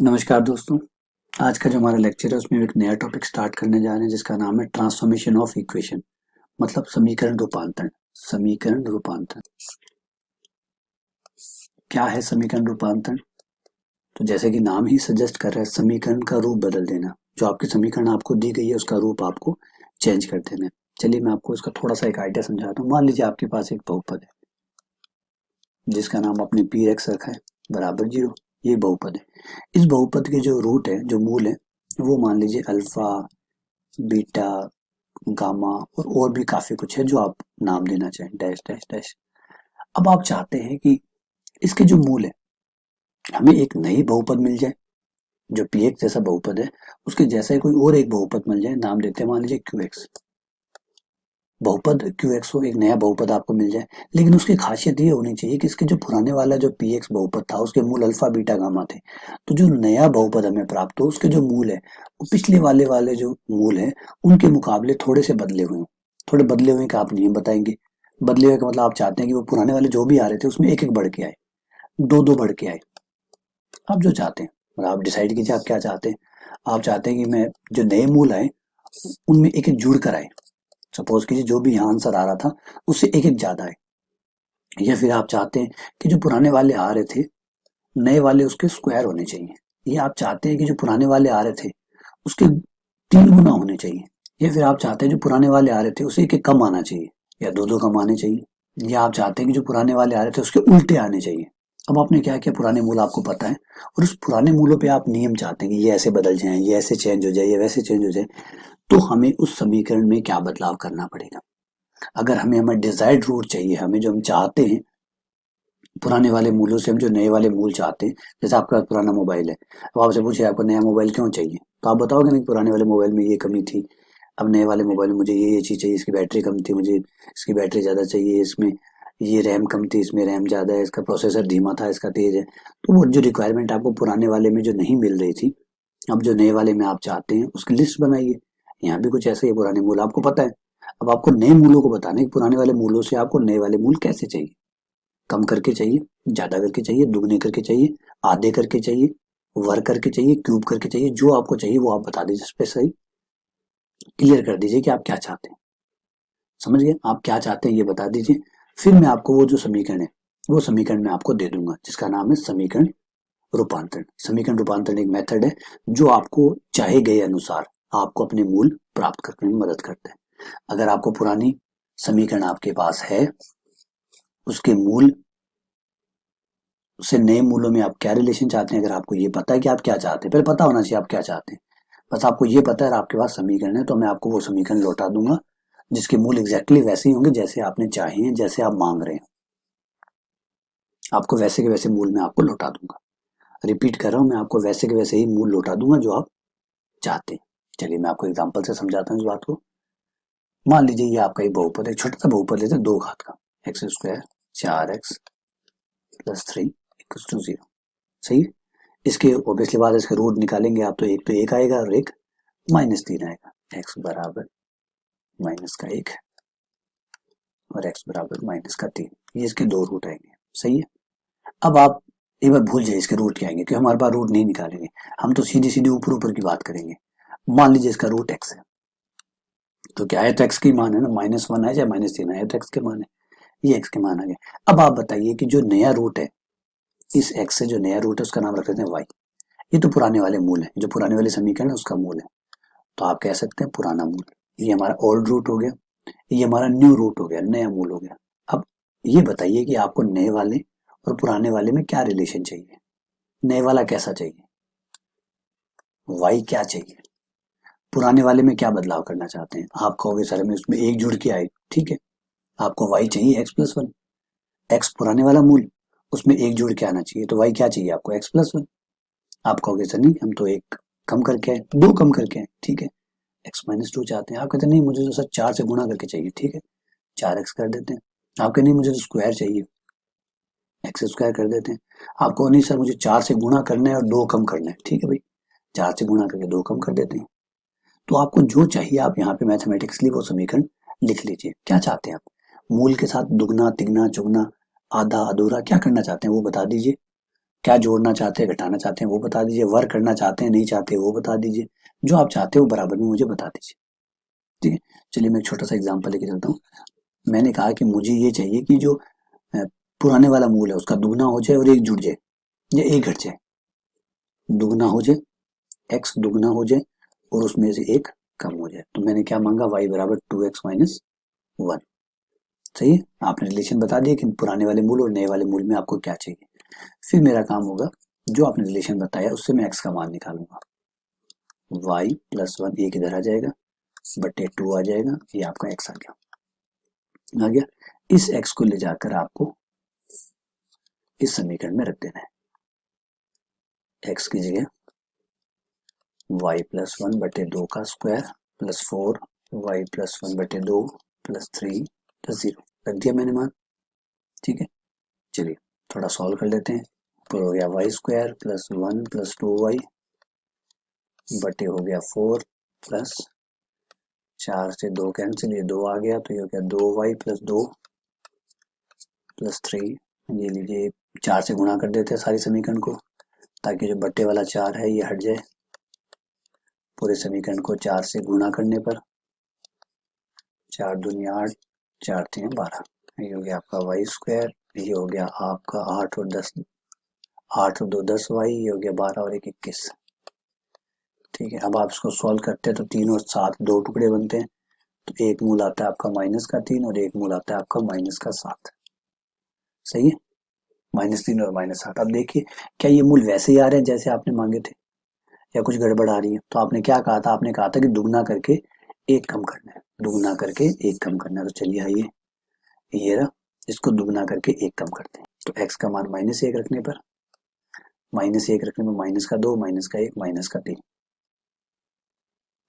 नमस्कार दोस्तों, आज का जो हमारा लेक्चर है उसमें एक नया टॉपिक स्टार्ट करने जा रहे हैं जिसका नाम है ट्रांसफॉर्मेशन ऑफ इक्वेशन। मतलब समीकरण रूपांतरण। समीकरण रूपांतरण क्या है? समीकरण रूपांतरण तो जैसे कि नाम ही सजेस्ट कर रहा है, समीकरण का रूप बदल देना। जो आपकी समीकरण आपको दी गई है उसका रूप आपको चेंज कर देना है। चलिए मैं आपको इसका थोड़ा सा एक आइडिया समझाता हूँ। मान लीजिए आपके पास एक बहुपद है जिसका नाम आपने पी एक्स रखा है बराबर 0। ये बहुपद है। इस बहुपद के जो रूट है, जो मूल है, वो मान लीजिए अल्फा, बीटा, गामा और भी काफी कुछ है जो आप नाम देना चाहें, डैश डैश डैश। अब आप चाहते हैं कि इसके जो मूल है हमें एक नई बहुपद मिल जाए, जो पी एक्स जैसा बहुपद है उसके जैसा ही कोई और एक बहुपद मिल जाए, नाम देते हैं मान लीजिए क्यू एक्स। बहुपद क्यू एक्स हो, एक नया बहुपद आपको मिल जाए, लेकिन उसकी खासियत ये होनी चाहिए कि इसके जो पुराने वाला जो पी एक्स बहुपद था उसके मूल अल्फा बीटा गामा थे। तो जो नया बहुपद हमें प्राप्त हो उसके जो मूल है वो पिछले वाले वाले जो मूल है उनके मुकाबले थोड़े से बदले हुए हों। थोड़े बदले हुए का आप नियम बताएंगे। बदले हुए का मतलब आप चाहते हैं कि वो पुराने वाले जो भी आ रहे थे उसमें एक एक बढ़ के आए, दो दो बढ़ के आए। आप जो चाहते हैं मतलब आप डिसाइड कीजिए आप क्या चाहते हैं। आप चाहते हैं कि मैं जो नए मूल आए उनमें एक एक जुड़ कर आए। सपोज कीजिए जो भी यहाँ आंसर आ रहा था उससे एक एक ज्यादा है। या फिर आप चाहते हैं कि जो पुराने वाले आ रहे थे नए वाले उसके स्क्वायर होने चाहिए। ये आप चाहते हैं कि जो पुराने वाले आ रहे थे उसके 3 गुना होने चाहिए। या फिर आप चाहते हैं जो पुराने वाले आ रहे थे उसे एक एक कम आना चाहिए या दो दो कम आने चाहिए। या आप चाहते हैं कि जो पुराने वाले आ रहे थे उसके उल्टे आने चाहिए। अब आपने क्या किया, पुराने मूल आपको पता है और उस पुराने मूलों पे आप नियम चाहते हैं कि ये ऐसे बदल जाएं, ये ऐसे चेंज हो जाए, ये वैसे चेंज हो जाए। तो हमें उस समीकरण में क्या बदलाव करना पड़ेगा? अगर हमें डिजायर्ड रूट चाहिए, हमें जो हम चाहते हैं पुराने वाले मूलों से हम जो नए वाले मूल चाहते हैं, जैसे आपका पुराना मोबाइल है, अब आपसे पूछे आपको नया मोबाइल क्यों चाहिए, तो आप बताओगे नहीं पुराने वाले मोबाइल में ये कमी थी, अब नए वाले मोबाइल में मुझे ये चीज़ चाहिए, इसकी बैटरी कम थी, मुझे इसकी बैटरी ज़्यादा चाहिए, इसमें ये रैम कम थी, इसमें रैम ज़्यादा है, इसका प्रोसेसर धीमा था, इसका तेज है। तो वो जो रिक्वायरमेंट आपको पुराने वाले में जो नहीं मिल रही थी, अब जो नए वाले में आप चाहते हैं उसकी लिस्ट बनाइए। यहाँ भी कुछ ऐसा ही, पुराने मूल आपको पता है, अब आपको नए मूलों को बताना है कि पुराने वाले मूलों से आपको नए वाले मूल कैसे चाहिए। कम करके चाहिए, ज्यादा करके चाहिए, दुगने करके चाहिए, आधे करके चाहिए, वर्ग करके चाहिए, क्यूब करके चाहिए, जो आपको चाहिए वो आप बता दीजिए। इस पे सही क्लियर कर दीजिए कि आप क्या चाहते हैं। समझ गए? आप क्या चाहते हैं ये बता दीजिए। फिर मैं आपको वो जो समीकरण है वो समीकरण मैं आपको दे दूंगा जिसका नाम है समीकरण रूपांतरण। समीकरण रूपांतरण एक मेथड है जो आपको चाहे गए अनुसार आपको अपने मूल प्राप्त करने में मदद करता है। अगर आपको पुरानी समीकरण आपके पास है, उसके मूल उससे नए मूल्यों में आप क्या रिलेशन चाहते हैं, अगर आपको ये पता है कि आप क्या चाहते हैं, पहले पता होना चाहिए आप क्या चाहते हैं। बस आपको ये पता है और आपके पास समीकरण है, तो मैं आपको वो समीकरण लौटा दूंगा जिसके मूल एग्जैक्टली वैसे ही होंगे जैसे आपने चाहे हैं, जैसे आप मांग रहे हैं। आपको वैसे के वैसे मूल मैं आपको लौटा दूंगा। रिपीट कर रहा हूँ, मैं आपको वैसे के वैसे ही मूल लौटा दूंगा जो आप चाहते हैं। चलिए मैं आपको एग्जाम्पल से समझाता हूँ इस बात को। मान लीजिए ये आपका एक बहुपद है, छोटा सा बहुपद लेते हैं 2 घात का, एक्स स्क्वायर 4x + 3 = 0। सही है? इसके ऑब्वियसली बात है, इसके रूट निकालेंगे आप तो एक आएगा और एक -3 आएगा। x बराबर -1 और x बराबर -3, ये इसके 2 रूट आएंगे। सही है? अब आप एक बार भूल जाइए इसके रूट क्या आएंगे, क्योंकि हमारे पास रूट नहीं निकालेंगे, हम तो सीधी सीधी ऊपर ऊपर की बात करेंगे। मान लीजिए इसका रूट x है, तो क्या है, तो x की मान है ना, -1 आए चाहे -3 आए तो x के मान है, ये x के मान आ गए। अब आप बताइए कि जो नया रूट है, इस x से जो नया रूट है उसका नाम रख देते हैं y। ये तो पुराने वाले मूल है, जो पुराने वाले समीकरण है उसका मूल है, तो आप कह सकते हैं पुराना मूल। ये हमारा ओल्ड रूट हो गया, ये हमारा न्यू रूट हो गया, नया मूल हो गया। अब ये बताइए कि आपको नए वाले और पुराने वाले में क्या रिलेशन चाहिए, नए वाला कैसा चाहिए, y क्या चाहिए, पुराने वाले में क्या बदलाव करना चाहते हैं। आप कहोगे सर में उसमें एक जुड़ के आए, ठीक है, आपको y चाहिए x+1, x पुराने वाला मूल, उसमें एक जुड़ के आना चाहिए, तो y क्या चाहिए आपको, x+1। आप कहोगे सर नहीं, हम तो एक कम करके आए, 2 कम करके आए, ठीक है, x-2 चाहते हैं। आप कहते हैं नहीं मुझे तो सर 4 से गुणा करके चाहिए, ठीक है, 4x कर देते हैं। आप कहते नहीं मुझे तो स्क्वायर चाहिए, x² कर देते हैं। आप कहो नहीं सर मुझे 4 से गुणा करना है और 2 कम करना है, ठीक है भाई, 4 से गुणा करके 2 कम कर देते हैं। तो आपको जो चाहिए आप यहाँ पे मैथमेटिक्सली वो समीकरण लिख लीजिए। क्या चाहते हैं आप, मूल के साथ दुगना तिगना चुगना आधा अधूरा क्या करना चाहते हैं वो बता दीजिए। क्या जोड़ना चाहते हैं घटाना चाहते हैं वो बता दीजिए। वर्क करना चाहते हैं नहीं चाहते वो बता दीजिए। जो आप चाहते हो बराबर में मुझे बता दीजिए। ठीक है, चलिए मैं एक छोटा सा एग्जांपल लेके चलता हूँ। मैंने कहा कि मुझे ये चाहिए कि जो अ, पुराने वाला मूल है उसका दुगना हो जाए और एक जुड़ जाए या एक घट जाए। दुगना हो जाए, एक्स दुगना हो जाए और उसमें से एक कम हो जाए। तो मैंने क्या मांगा, y बराबर 2x माइनस 1। सही है, आपने रिलेशन बता दिया कि पुराने वाले मूल और नए वाले मूल में आपको क्या चाहिए। फिर मेरा काम होगा जो आपने रिलेशन बताया उससे मैं x का मान निकालूंगा। y प्लस 1 एक इधर आ जाएगा बटे 2 आ जाएगा, ये आपका x आ गया। इस x को ले जाकर आपको इस समीकरण में रख देना है। x की जगह y प्लस 1 बटे 2 का स्क्वायर प्लस 4 y प्लस 1 बटे 2 प्लस 3 प्लस 0 रख दिया मैंने मान। ठीक है, चलिए थोड़ा सॉल्व कर लेते हैं। ऊपर हो गया Y square plus 1 plus 2y बटे हो गया 4 प्लस 4 से 2 कैंसिल, ये 2 आ गया तो ये हो गया 2y प्लस 2 प्लस 3। ये लीजिए 4 से गुणा कर देते हैं सारी समीकरण को ताकि जो बटे वाला 4 है ये हट जाए। पूरे समीकरण को 4 से गुणा करने पर 4 दूनी 8 4 3 12, ये हो गया आपका वाई स्क्वायर। ये हो गया आपका 8 और 10, 8 और 2 10 वाई, ये हो गया 12 और 1 21। ठीक है, अब आप इसको सॉल्व करते हैं तो 3 और 7 दो टुकड़े बनते हैं तो एक मूल आता है आपका -3 और एक मूल आता है आपका -7। सही है, -3 और -7। अब देखिए क्या ये मूल वैसे ही आ रहे हैं जैसे आपने मांगे थे या कुछ गड़बड़ आ रही है। तो आपने क्या कहा था, आपने कहा था कि दुगना करके एक कम करना है, दुगना करके एक कम करना है। तो चलिए आइए ये रहा, इसको दुगना करके एक कम करते हैं। तो x का मान -1 रखने पर -1 रखने पर -2 -1 -3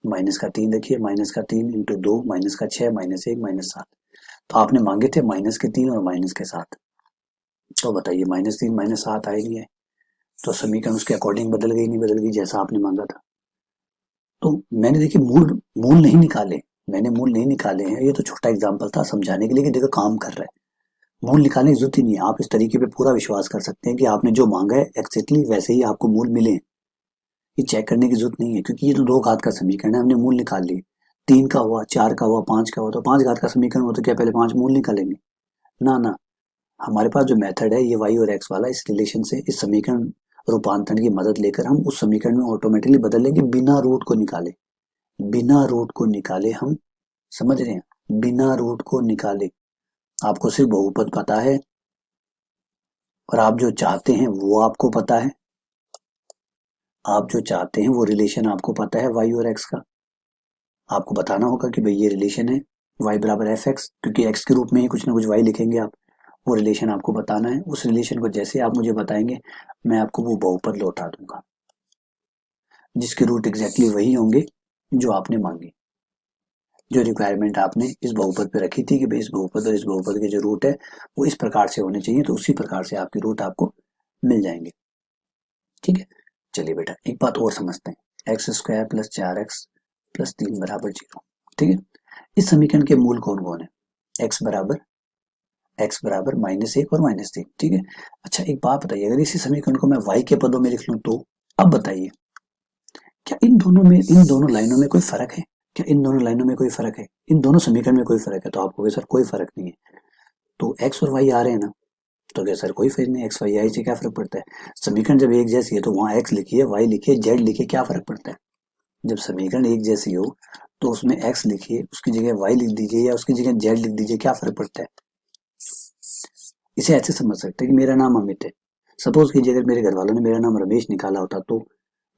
-3 देखिए -3 इंटू 2 -6 -1 -7। तो आपने मांगे थे -3 और -7। तो बताइए -3 -7 आएगी है तो समीकरण उसके अकॉर्डिंग बदल गई नहीं बदल गई जैसा आपने मांगा था। तो मैंने देखिए मूल मूल नहीं निकाले, मैंने मूल नहीं निकाले हैं। ये तो छोटा एग्जाम्पल था समझाने के लिए कि देखो काम कर रहा है। मूल निकालने की जरूरत ही नहीं है। आप इस तरीके पे पूरा विश्वास कर सकते हैं कि आपने जो मांगा है एक्जेक्टली वैसे ही आपको मूल मिले। ये चेक करने की जरूरत नहीं है क्योंकि ये तो 2 घात का समीकरण है, हमने मूल निकाल लिए। 3 का हुआ, 4 का हुआ, 5 का हुआ, तो 5 घात का समीकरण हो तो क्या पहले 5 मूल निकालेंगे? ना ना, हमारे पास जो मेथड है ये y और x वाला, इस रिलेशन से इस समीकरण रूपांतरण की मदद लेकर हम उस समीकरण में ऑटोमेटिकली बदल लेंगे बिना रूट को निकाले। बिना रूट को निकाले हम, समझ रहे हैं, बिना रूट को निकाले। आपको सिर्फ बहुपद पता है और आप जो चाहते हैं वो आपको पता है। आप जो चाहते हैं वो रिलेशन आपको पता है y और x का। आपको बताना होगा कि भाई ये रिलेशन है y बराबर एफ एक्स, क्योंकि x के रूप में ही कुछ ना कुछ y लिखेंगे आप। वो रिलेशन आपको बताना है। उस रिलेशन को जैसे आप मुझे बताएंगे मैं आपको वो बहुपद लौटा दूंगा जिसके रूट एग्जैक्टली वही होंगे जो आपने मांगे। जो रिक्वायरमेंट आपने इस बहुपद पे रखी थी कि भाई इस बहुपद और इस बहुपद के जो रूट है वो इस प्रकार से होने चाहिए, तो उसी प्रकार से आपके रूट आपको मिल जाएंगे। ठीक है, चलिए बेटा एक बात और समझते हैं। X square plus 4x plus 3 बराबर 0। ठीक है, इस समीकरण के मूल कौन कौन है? x बराबर -1 और -3। ठीक है, अच्छा एक बात बताइए, अगर इसी समीकरण को मैं y के पदों में लिख लूं तो अब बताइए क्या इन दोनों लाइनों में कोई फर्क है? क्या इन दोनों लाइनों में कोई फर्क है? इन दोनों समीकरण में कोई फर्क है? तो आपको सर कोई फर्क नहीं है। तो x और y आ रहे हैं ना, तो क्या सर कोई फर्क नहीं, एक्स वाई आई से क्या फर्क पड़ता है? समीकरण जब एक जैसी है तो वहां x लिखिए, y लिखिए, z लिखिए, क्या फर्क पड़ता है? जब समीकरण एक जैसी हो तो उसमें x लिखिए, उसकी जगह y लिख दीजिए या उसकी जगह z लिख दीजिए, क्या फर्क पड़ता है? इसे ऐसे समझ सकते हैं कि मेरा नाम अमित है। सपोज कीजिए अगर मेरे घर वालों ने मेरा नाम रमेश निकाला होता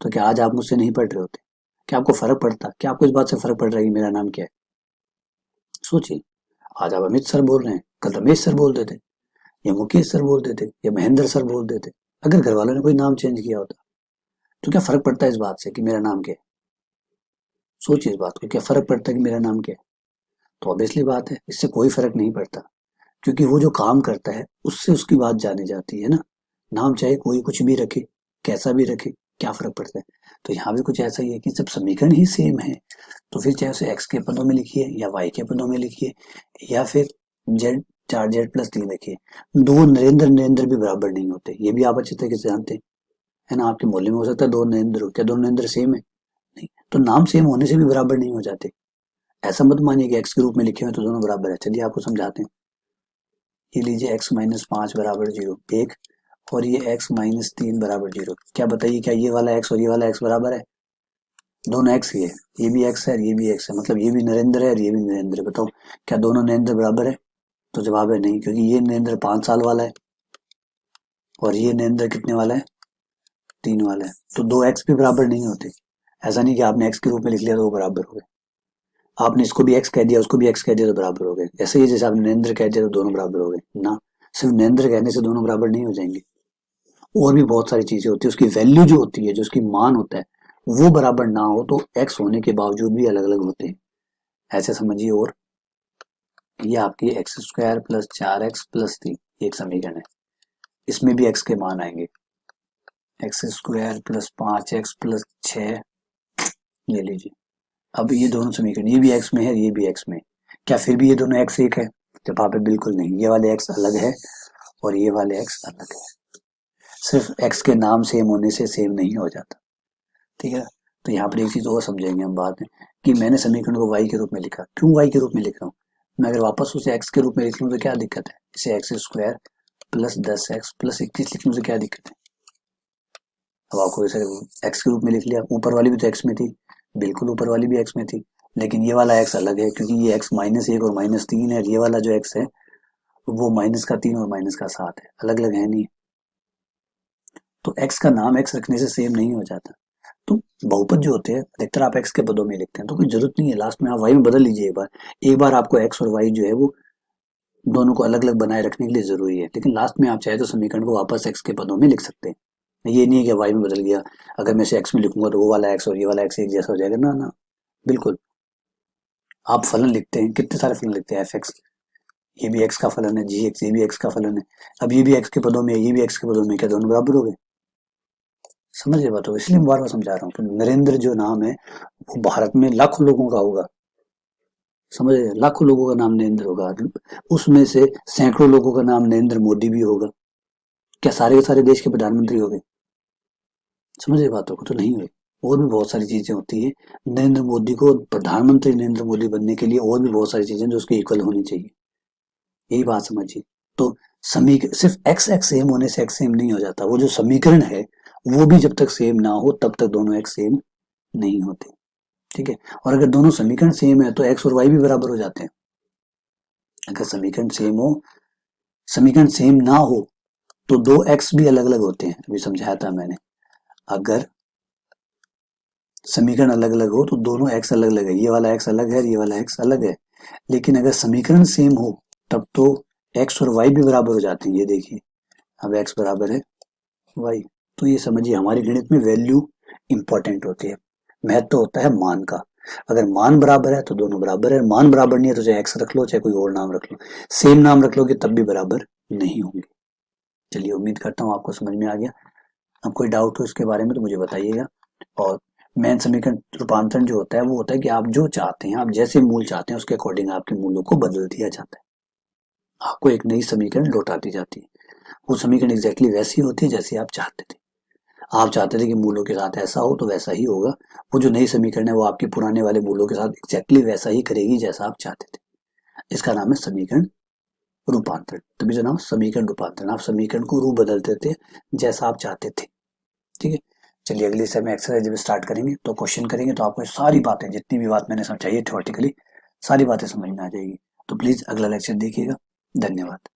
तो क्या आज आप मुझसे नहीं पढ़ रहे होते? क्या आपको फर्क पड़ता? क्या आपको इस बात से फर्क पड़ रहा है कि मेरा नाम क्या है? सोचिए, आज आप अमित सर बोल रहे हैं, कल रमेश सर बोल देते या मुकेश सर बोल देते या महेंद्र सर बोल देते। अगर घर वालों ने कोई नाम चेंज किया होता तो क्या फर्क पड़ता है इस बात से कि मेरा नाम क्या है? सोचिए इस बात को, क्या फर्क पड़ता है कि मेरा नाम क्या है? तो ऑब्वियसली बात है इससे कोई फर्क नहीं पड़ता, क्योंकि वो जो काम करता है उससे उसकी बात जानी जाती है ना। नाम चाहे कोई कुछ भी रखे, कैसा भी रखे, क्या फर्क पड़ता है? तो यहाँ भी कुछ ऐसा ही है कि जब समीकरण ही सेम है तो फिर चाहे उसे x के पदों में लिखिए या y के पदों में लिखिए या फिर जेड 4z+3 रखिए। दो नरेंद्र भी बराबर नहीं होते, ये भी आप अच्छे तरीके से जानते हैं, है ना। आपके मोहल्ले में हो सकता है दो नरेंद्र हो, क्या दो नरेंद्र सेम है? नहीं। तो नाम सेम होने से भी बराबर नहीं हो जाते। ऐसा मत मानिए कि एक्स के रूप में लिखे हुए तो दोनों बराबर है। चलिए आपको समझाते हैं। ये लीजिए x-5 बराबर 0 एक, और ये x-3 बराबर 0। क्या बताइए, क्या ये वाला x और ये वाला x बराबर है? दोनों x ही है, ये भी x है और ये भी x है, मतलब ये भी नरेंद्र है और ये भी नरेंद्र है। बताओ क्या दोनों नरेंद्र बराबर है? तो जवाब है नहीं, क्योंकि ये नरेंद्र 5 साल वाला है और ये नरेंद्र कितने वाला है? 3 वाला है। तो दो x भी बराबर नहीं होते। ऐसा नहीं कि आपने x के रूप में लिख लिया तो वो बराबर हो गए। आपने इसको भी x कह दिया, उसको भी x कह दिया तो बराबर हो गए। ऐसे ही जैसे आपने नरेंद्र कह दिया तो दोनों बराबर हो गए ना। सिर्फ नरेंद्र कहने से दोनों बराबर नहीं हो जाएंगे। और भी बहुत सारी चीजें होती है, उसकी वैल्यू जो होती है, जो उसकी मान होता है, वो बराबर ना हो तो x होने के बावजूद भी अलग अलग होते हैं। ऐसे समझिए। और ये आपकी x² + 4x+3 एक समीकरण है। इसमें भी x के मान आएंगे, x² + 5x+6। ये लीजिए। अब ये दोनों समीकरण, ये भी x में है, ये भी x में है। क्या फिर भी ये दोनों x एक है? जवाब है बिल्कुल नहीं। ये वाले x अलग है और ये वाले x अलग है। सिर्फ x के नाम सेम होने से सेम नहीं हो जाता, ठीक है। तो यहाँ पर एक चीज और समझेंगे हम बाद में, कि मैंने समीकरण को y के रूप में लिखा, क्यों y के रूप में लिख रहा हूँ? मैं अगर वापस उसे x के रूप में लिख लूँ तो क्या दिक्कत है? इसे x² + 10x + 21 लिखने से क्या दिक्कत है? अब आपको इसे x के रूप में लिख लिया, ऊपर वाली भी तो x में थी, बिल्कुल ऊपर वाली भी x में थी, लेकिन ये वाला x अलग है क्योंकि ये x -1 और -3 है। ये वाला जो x है वो -3 और -7 है, अलग अलग है नहीं। तो x का नाम x रखने से सेम नहीं हो जाता। तो बहुपद जो होते हैं अधिकतर आप x के पदों में लिखते हैं, तो कोई जरूरत नहीं है लास्ट में आप y में बदल लीजिए। एक बार आपको x और y जो है वो दोनों को अलग अलग बनाए रखने के लिए जरूरी है, लेकिन लास्ट में आप चाहे तो समीकरण को वापस x के पदों में लिख सकते हैं। ये नहीं है कि y में बदल गया, अगर मैं इसे x में लिखूंगा तो वो वाला x और ये वाला x एक जैसा हो जाएगा, ना ना, बिल्कुल। आप फलन लिखते हैं, कितने सारे फलन लिखते हैं, f(x), ये भी x का फलन है, g(x), ये भी x का फलन है। अब ये भी x के पदों में, ये भी x के पदों में, क्या दोनों बराबर हो गए? समझ रहे बात हो? इसलिए मैं बार बार समझा रहा हूँ कि नरेंद्र जो नाम है वो भारत में लाखों लोगों का होगा, समझ रहे? लाखों लोगों का नाम नरेंद्र होगा, उसमें से सैकड़ों लोगों का नाम नरेंद्र मोदी भी होगा। क्या सारे के सारे देश के प्रधानमंत्री हो गए? समझ रहे बातों को? तो नहीं हुए। और भी बहुत सारी चीजें होती है। नरेंद्र मोदी को प्रधानमंत्री नरेंद्र मोदी बनने के लिए और भी बहुत सारी चीजें जो उसके इक्वल होनी चाहिए, यही बात समझिए। तो सिर्फ x सेम होने से x सेम नहीं हो जाता, वो जो समीकरण है वो भी जब तक सेम ना हो तब तक दोनों x सेम नहीं होते, ठीक है। और अगर दोनों समीकरण सेम है तो x और y भी बराबर हो जाते हैं। अगर समीकरण सेम हो, समीकरण सेम ना हो तो दो x भी अलग अलग होते हैं, अभी समझाया था मैंने। अगर समीकरण अलग अलग हो तो दोनों x अलग अलग है, ये वाला x अलग है, ये वाला x अलग है। लेकिन अगर समीकरण सेम हो तब तो x और y भी बराबर हो जाते हैं। ये देखिए, अब x बराबर है y। तो ये समझिए, हमारे गणित में वैल्यू इंपॉर्टेंट होती है, महत्व होता है मान का। अगर मान बराबर है तो दोनों बराबर है, मान बराबर नहीं है तो चाहे x रख लो चाहे कोई और नाम रख लो, सेम नाम रख लोगे तब भी बराबर नहीं होंगे। चलिए, उम्मीद करता हूँ आपको समझ में आ गया। अब कोई डाउट हो इसके बारे में तो मुझे बताइएगा। और मेन समीकरण रूपांतरण जो होता है वो होता है कि आप जो चाहते हैं, आप जैसे मूल चाहते हैं उसके अकॉर्डिंग आपके मूलों को बदल दिया जाता है, आपको एक नई समीकरण लौटा दी जाती है। वो समीकरण एग्जैक्टली वैसी होती है जैसे आप चाहते थे। आप चाहते थे कि मूलों के साथ ऐसा हो तो वैसा ही होगा। वो जो नई समीकरण है वो आपके पुराने वाले मूलों के साथ एग्जैक्टली वैसा ही करेगी जैसा आप चाहते थे। इसका नाम है समीकरण रूपांतरण। तभी जो नाम समीकरण रूपांतरण, आप समीकरण को रूप बदलते थे जैसा आप चाहते थे, ठीक है। चलिए, अगली समय एक्सरसाइज जब स्टार्ट करेंगे तो क्वेश्चन करेंगे तो आपको सारी बातें, जितनी भी बात मैंने समझाई है थ्योरेटिकली, सारी बातें समझ में आ जाएगी। तो प्लीज अगला लेक्चर देखिएगा। धन्यवाद।